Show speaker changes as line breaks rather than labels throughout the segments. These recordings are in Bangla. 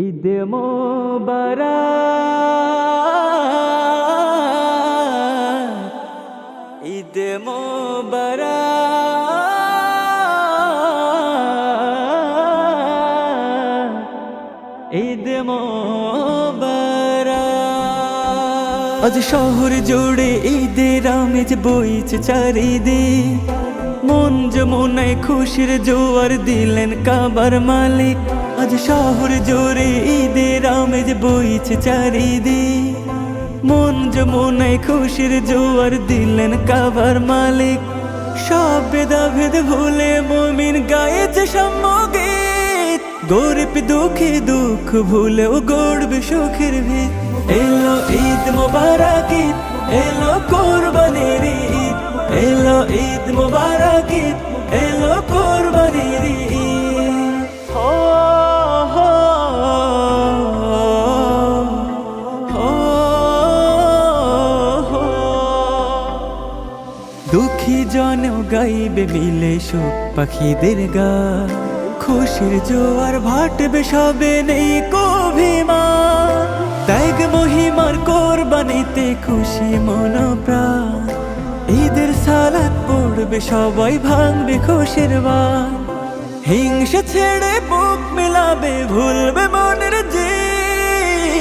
ঈদ মোবারক, ঈদ মোবারক, ঈদ মোবারক। আজ শহর জুড়ে ঈদের আমেজ বইছে চারিদিক, মন যমুনায় খুশির জোয়ার দিলেন কাবার মালিক। আজ শহর জুড়ে ঈদের আমেজ বইছে চারিদিক, মন যমুনায় খুশির জোয়ার দিলেন কাবার মালিক। সব ভেদাভেদ ভুলে মুমিন গায়েছে সম্মগীত, গরিব দুঃখে দুঃখ ভুলেও গড়বে সুখের ভিত। এলো ঈদ মোবারক ঈদ, এলো কোরবানির ঈদ, এলো ঈদ মোবারক ঈদ, এলো কোরবানির ঈদ। হো হো হো হো, দুঃখী জনেও গাইবে মিলে সুখ পাখিদের গান, খুশির জোয়ার ভাটবে সবে নেই কভিমান। ত্যাগ মহিমার কোরবানিতে খুশি মন প্রাণ, ঈদের সালাত পড়বে সবাই ভাঙবে খুশির বান। হিংসা ছেড়ে বুক মিলাবে ভুলবে মনের জিদ।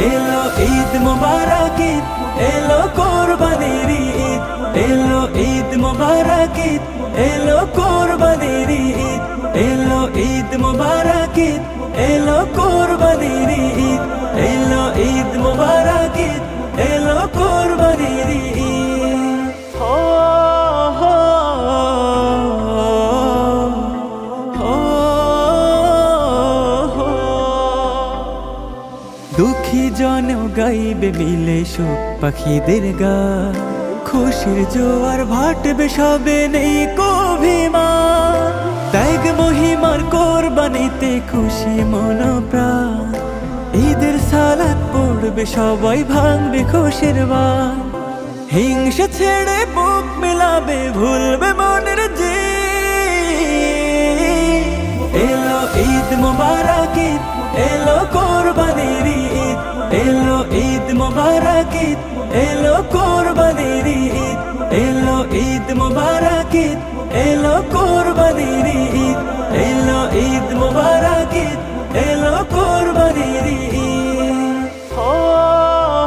এলো ঈদ মোবারক ঈদ, এলো কোরবানির ঈদ, এলো ঈদ মোবারক ঈদ, এলো কোরবানির ঈদ, এলো ঈদ মোবারক ঈদ, এলো কোরবানির ঈদ, এলো ঈদ মোবারক ঈদ, এলো কোরবানির ঈদ। হো হো হো হো, দুঃখী জনেও গাইবে মিলে সুখ পাখিদের গান, খুশির জোয়ার ভাটবে সবে নেই কভিমান। ত্যাগ মহিমার কোরবানিতে খুশি মন প্রাণ, ঈদের সালাত পড়বে সবাই ভাঙবে খুশির বান। হিংসা ছেড়ে বুক মিলাবে ভুলবে মনের জিদ। এলো ঈদ মোবারক ঈদ, এলো কোরবানির ঈদ, এলো ঈদ মোবারক ঈদ, এলো কোরবানির ঈদ, এলো ঈদ মোবারক ঈদ, এলো কোরবানির ঈদ, এলো ঈদ মোবারক ঈদ, এলো কোরবানির ঈদ। হো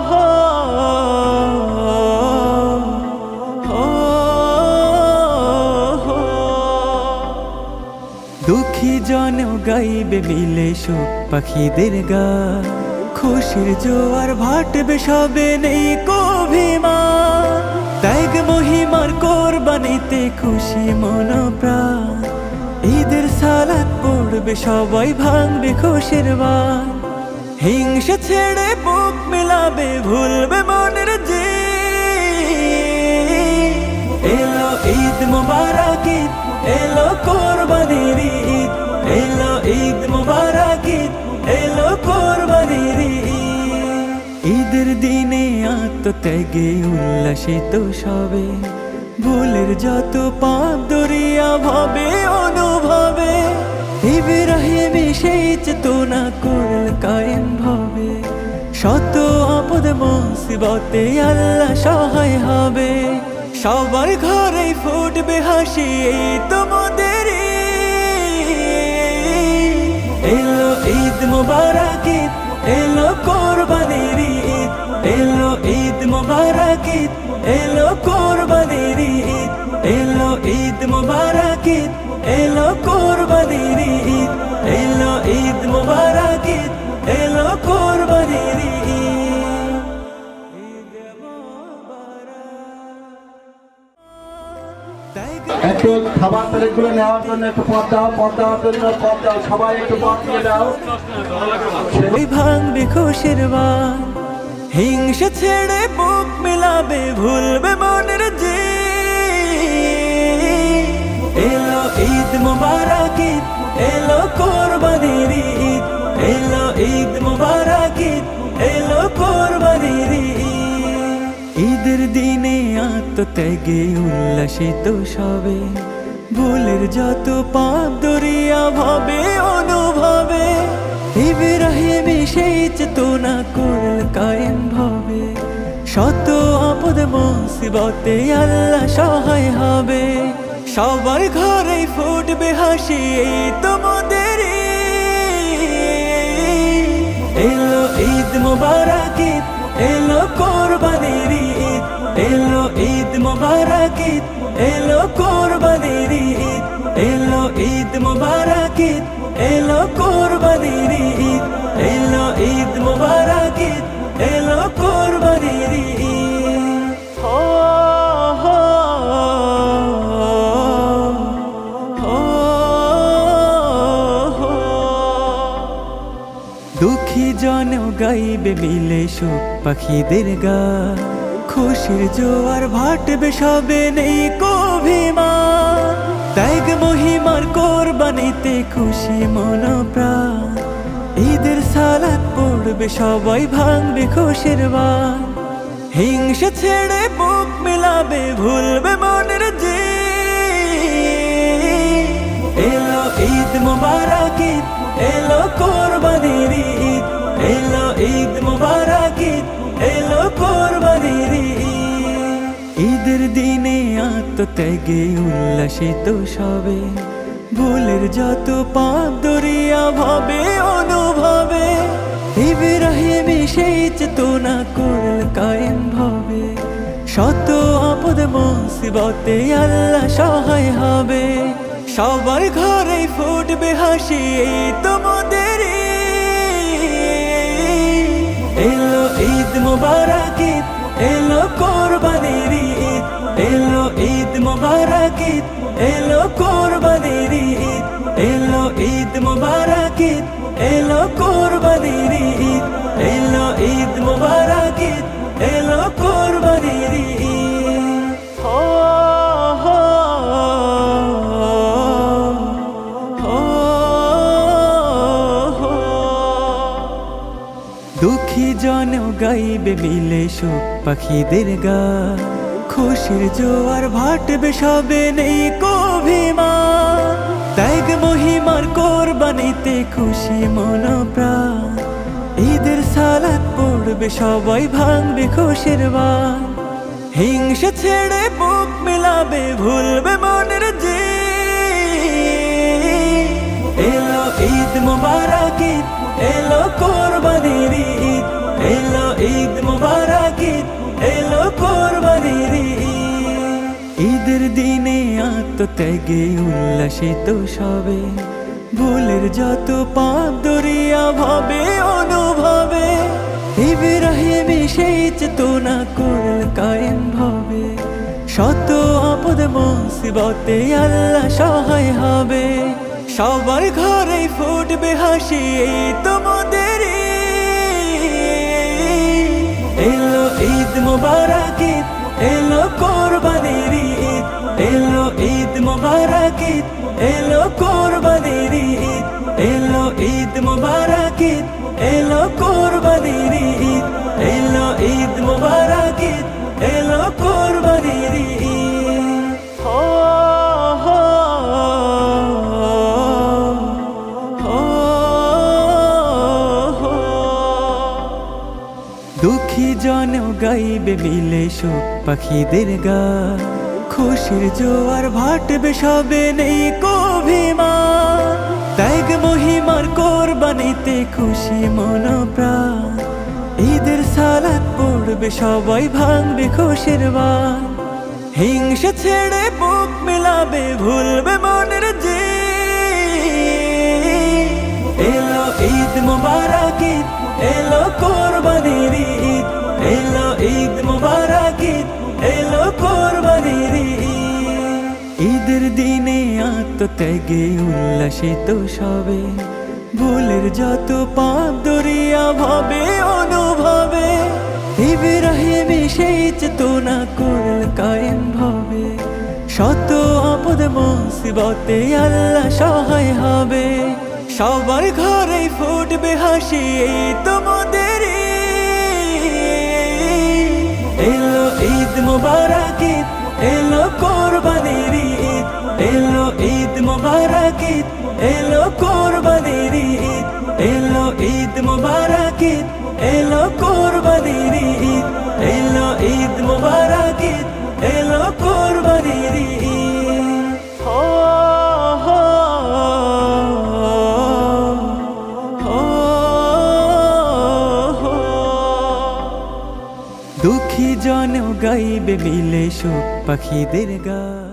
হো হো হো, দুঃখী জনেও গাইবে মিলে সুখ পাখিদের গান, খুশির জোয়ার ভাটবে সবে নেই কভিমান। ত্যাগ মহিমার কোরবানিতে খুশি মন প্রাণ, ঈদের সালাত পড়বে সবাই ভাঙবে খুশির বান। হিংসা ছেড়ে বুক মিলাবে ভুলবে মনের জিদ। এলো ঈদ মোবারক ঈদ, এলো কোরবানির ঈদ, এলো ঈদ মোবারক ঈদ, এলো কোরবানির ঈদ। ঈদের দিনে আত্মত্যাগে উল্লাসিত সবে, ভুলের যত পাপ দরিয়া ভাবে অনুভবে। ইব্রাহিমী সেই চেতনা করল কায়েম ভাবে, শত আপদ মুসিবতে আল্লাহ সহায় হবে। সবার ঘরে ফুটবে হাসি তোমাদের। এলো ঈদ মোবারক ঈদ, এলো কোরবানির ঈদ, এলো ঈদ মোবারক ঈদ, এলো কোরবানির ঈদ, এলো ঈদ মোবারক ঈদ, এলো কোরবানির ঈদ, এলো ঈদ মোবারক ঈদ, এলো কোরবানির ঈদ।
একটু খাবার প্লেটগুলো নেওয়ার জন্য একটু পথ দাও, পথ দেওয়ার জন্য পথ দাও, সবাই একটু পথ দিয়ে দাও।
ভাঙবে খুশির বান, হিংসা ছেড়ে বুক মিলাবে ভুলবে মনের জিদ। এলো ঈদ মোবারক ঈদ, এলো কোরবানির ঈদ, এলো ঈদ মোবারক ঈদ, এলো কোরবানির ঈদ। ঈদের দিনে আত্মত্যাগে উল্লাসিত সবে, ভুলের যত পাপ দরিয়া ভাবে অনুভবে। ইব্রাহিম সেই চেতনা করল কায়েম ভাবে, শত আপদ মুসিবতে আল্লাহ সহায় হবে। সবার ঘরে ফুটবে হাসি, এই তোমাদের এলো ঈদ মুবারক ঈদ, এলো কোরবানির ঈদ, এলো ঈদ মুবারক ঈদ, এলো কোরবানির ঈদ, এলো ঈদ মুবারক ঈদ, এলো কোরবানির ঈদ, এলো ঈদ মুবারক ঈদ, এলো কোরবানির ঈদ। হো হো হো হো। দুঃখী জন গাইবে মিলে সুখ পাখিদের গান, খুশির জোয়ার ভাটবে সবে নেই কভিমান। ত্যাগ মহিমার কোরবানিতে খুশি মন প্রাণ, ঈদের সালাত পড়বে সবাই ভাঙবে খুশির বান। হিংসা ছেড়ে বুক মিলাবে ভুলবে মনের জিদ। এলো ঈদ মুবারক ঈদ, এলো কোরবানির ঈদ, এলো ঈদ মুবারক ঈদ, এলো কোরবানির ঈদ। ঈদের দিনে আত্মত্যাগে উল্লাসিত সবে, ভুলের যত পাপ দরিয়া ভাবে অনুভবে। ইব্রাহিম সেই চেতনা করল কায়েম ভাবে, শত আপদ মুসিবতে আল্লাহ সহায় হবে। সবার ঘরে ফুটবে হাসি, এই তোমাদের এলো ঈদ মুবারক ঈদ, এলো কোরবানির ঈদ, এলো ঈদ মুবারক ঈদ, এলো কোরবানির ঈদ, এলো ঈদ মুবারক ঈদ, এলো কোরবানির ঈদ, এলো ঈদ মুবারক ঈদ, এলো কোরবানির ঈদ। হো হো হো হো। দুঃখী জন গাইবে মিলে সুখ পাখিদের গান, খুশির জোয়ার ভাটবে সবে নেই কভিমান। ত্যাগ মহিমার কোরবানিতে খুশি মন প্রাণ, ঈদের সালাত পড়বে সবাই ভাঙবে খুশির বান। হিংসা ছেড়ে বুক মিলাবে ভুলবে মনের জিদ। এলো ঈদ মুবারক ঈদ, এলো কোরবানির ঈদ, এলো ঈদ মুবারক ঈদ, এলো কোরবানির ঈদ। ঈদের দিনে আত্মত্যাগে উল্লাসিত সবে, ভুলের যত পাপ দরিয়া ভাবে অনুভবে। ইব্রাহিম সেই চেতনা করল কায়েম ভাবে, শত আপদ মুসিবতে আল্লাহ সহায় হবে। সবার ঘরে ফুটবে হাসি, এই তোমাদের এলো ঈদ মুবারক ঈদ, এলো কোরবানির ঈদ, এলো ঈদ মুবারক ঈদ, এলো কোরবানির ঈদ, এলো ঈদ মুবারক ঈদ, এলো কোরবানির ঈদ, এলো ঈদ মুবারক ঈদ, এলো কোরবানির ঈদ। হো হো হো হো। দুঃখী জন গাইবে মিলে সুখ পাখিদের গান, খুশির জোয়ার ভাটবে সবে নেই কভিমান। ত্যাগ মহিমার কোরবানিতে খুশি মন প্রাণ, ঈদের সালাত পড়বে সবাই ভাঙবে খুশির বান। হিংসা ছেড়ে বুক মিলাবে ভুলবে মনের জিদ। এলো ঈদ মুবারক ঈদ, এলো কোরবানির ঈদ, এলো ঈদ মুবারক ঈদ, এলো কোরবানির ঈদ। ঈদের দিনে আত্মত্যাগে উল্লাসিত সবে, ভুলের যত পাপ দরিয়া ভাবে অনুভবে। ইব্রাহিম সেই চেতনা করল কায়েম ভাবে, শত আপদ মুসিবতে আল্লাহ সহায় হবে। সবার ঘরে ফুটবে হাসি, এই তোমাদের এলো ঈদ মুবারক ঈদ, এলো কোরবানির ঈদ, এলো ঈদ মুবারক ঈদ, এলো কোরবানির ঈদ, এলো ঈদ মুবারক ঈদ, এলো কোরবানির ঈদ, এলো ঈদ মুবারক ঈদ, এলো কোরবানির ঈদ। হো হো হো হো। দুঃখী জনেও গাইবে মিলে সুখ পাখিদের গান।